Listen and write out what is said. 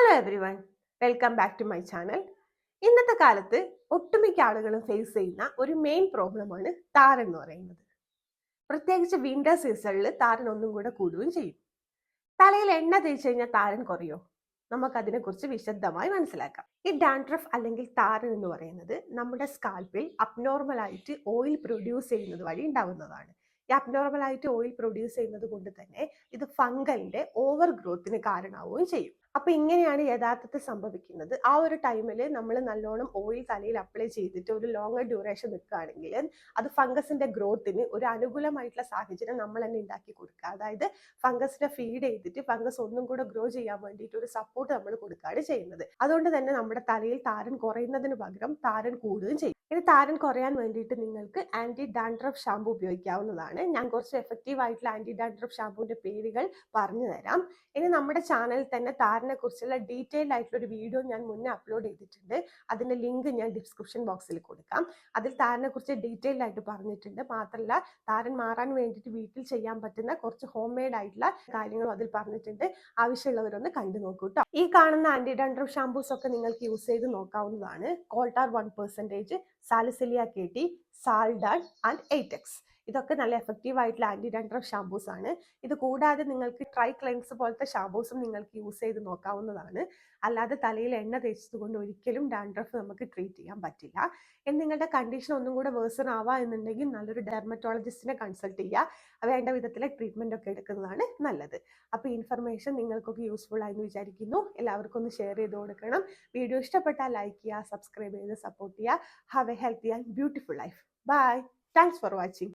Hello everyone, welcome back to my channel. ഇന്നത്തെ കാലത്ത് ഒട്ടുമിക്ക ആളുകളും ഫേസ് ചെയ്യുന്ന ഒരു മെയിൻ പ്രോബ്ലമാണ് താരൻ എന്ന് പറയുന്നത്. പ്രത്യേകിച്ച് വിന്റർ സീസണിൽ താരൻ ഒന്നും കൂടെ കൂടുകയും ചെയ്യും. തലയിൽ എണ്ണ തേച്ച് കഴിഞ്ഞാൽ താരൻ കുറയോ? നമുക്കതിനെക്കുറിച്ച് വിശദമായി മനസ്സിലാക്കാം. ഈ ഡാൻഡ്രഫ് അല്ലെങ്കിൽ താരൻ എന്ന് പറയുന്നത് നമ്മുടെ സ്കാൽപ്പിൽ അബ്നോർമലായിട്ട് ഓയിൽ പ്രൊഡ്യൂസ് ചെയ്യുന്നത് വഴി ഉണ്ടാകുന്നതാണ്. ഈ അബ്നോർമലായിട്ട് ഓയിൽ പ്രൊഡ്യൂസ് ചെയ്യുന്നത് കൊണ്ട് തന്നെ ഇത് ഫംഗലിന്റെ ഓവർ ഗ്രോത്തിന് കാരണമാവുകയും ചെയ്യും. അപ്പൊ ഇങ്ങനെയാണ് യഥാർത്ഥത്തിൽ സംഭവിക്കുന്നത്. ആ ഒരു ടൈമിൽ നമ്മൾ നല്ലോണം ഓയിൽ തലയിൽ അപ്ലൈ ചെയ്തിട്ട് ഒരു ലോങ്ങർ ഡ്യൂറേഷൻ നിൽക്കുകയാണെങ്കിൽ അത് ഫംഗസിന്റെ ഗ്രോത്തിന് ഒരു അനുകൂലമായിട്ടുള്ള സാഹചര്യം നമ്മൾ തന്നെ ഉണ്ടാക്കി കൊടുക്കുക. അതായത് ഫംഗസിനെ ഫീഡ് ചെയ്തിട്ട് ഫംഗസ് ഒന്നും കൂടെ ഗ്രോ ചെയ്യാൻ വേണ്ടിയിട്ട് ഒരു സപ്പോർട്ട് നമ്മൾ കൊടുക്കുകയാണ് ചെയ്യുന്നത്. അതുകൊണ്ട് തന്നെ നമ്മുടെ തലയിൽ താരൻ കുറയുന്നതിന് പകരം താരൻ കൂടുകയും ചെയ്യും. ഇനി താരൻ കുറയാൻ വേണ്ടിയിട്ട് നിങ്ങൾക്ക് ആന്റി ഡാൻഡ്രഫ് ഷാമ്പു ഉപയോഗിക്കാവുന്നതാണ്. ഞാൻ കുറച്ച് എഫക്റ്റീവ് ആയിട്ടുള്ള ആന്റി ഡാൻഡ്രഫ് ഷാമ്പുവിന്റെ പേരുകൾ പറഞ്ഞു തരാം. ഇനി നമ്മുടെ ചാനലിൽ തന്നെ താരനെ കുറിച്ചുള്ള ഡീറ്റെയിൽ ആയിട്ടുള്ള ഒരു വീഡിയോ ഞാൻ മുന്നേ അപ്ലോഡ് ചെയ്തിട്ടുണ്ട്. അതിന്റെ ലിങ്ക് ഞാൻ ഡിസ്ക്രിപ്ഷൻ ബോക്സിൽ കൊടുക്കാം. അതിൽ താരനെ കുറിച്ച് ഡീറ്റെയിൽ ആയിട്ട് പറഞ്ഞിട്ടുണ്ട്. മാത്രമല്ല താരൻ മാറാൻ വേണ്ടിയിട്ട് വീട്ടിൽ ചെയ്യാൻ പറ്റുന്ന കുറച്ച് ഹോം മെയ്ഡ് ആയിട്ടുള്ള കാര്യങ്ങളും അതിൽ പറഞ്ഞിട്ടുണ്ട്. ആവശ്യമുള്ളവരൊന്ന് കണ്ടു നോക്കൂ കേട്ടോ. ഈ കാണുന്ന ആന്റി ഡാൻഡ്രഫ് ഷാമ്പൂസ് ഒക്കെ നിങ്ങൾക്ക് യൂസ് ചെയ്ത് നോക്കാവുന്നതാണ്. കോൾട്ടാർ 1%, സാലിസിലിയ KT, സാൽഡാൻ ആൻഡ് 8X. ഇതൊക്കെ നല്ല എഫക്റ്റീവ് ആയിട്ടുള്ള ആന്റി ഡാൻഡ്രഫ് ഷാമ്പൂസ് ആണ്. ഇത് കൂടാതെ നിങ്ങൾക്ക് ട്രൈ ക്ലെൻസ് പോലത്തെ ഷാമ്പൂസും നിങ്ങൾക്ക് യൂസ് ചെയ്ത് നോക്കാവുന്നതാണ്. അല്ലാതെ തലയിൽ എണ്ണ തേച്ചത് കൊണ്ട് ഒരിക്കലും ഡാൻഡ്രഫ് നമുക്ക് ട്രീറ്റ് ചെയ്യാൻ പറ്റില്ല. നിങ്ങളുടെ കണ്ടീഷൻ ഒന്നും കൂടെ വേഴ്സൺ ആവാ എന്നുണ്ടെങ്കിൽ നല്ലൊരു ഡെർമറ്റോളജിസ്റ്റിനെ കൺസൾട്ട് ചെയ്യുക. വേണ്ട വിധത്തിലെ ട്രീറ്റ്മെന്റ് ഒക്കെ എടുക്കുന്നതാണ് നല്ലത്. അപ്പോൾ ഇൻഫർമേഷൻ നിങ്ങൾക്കൊക്കെ യൂസ്ഫുൾ ആയെന്ന് വിചാരിക്കുന്നു. എല്ലാവർക്കും ഒന്ന് ഷെയർ ചെയ്ത് കൊടുക്കണം. വീഡിയോ ഇഷ്ടപ്പെട്ടാൽ ലൈക്ക് ചെയ്യുക, സബ്സ്ക്രൈബ് ചെയ്ത് സപ്പോർട്ട് ചെയ്യുക. Have a healthy and beautiful life. Bye. Thanks for watching.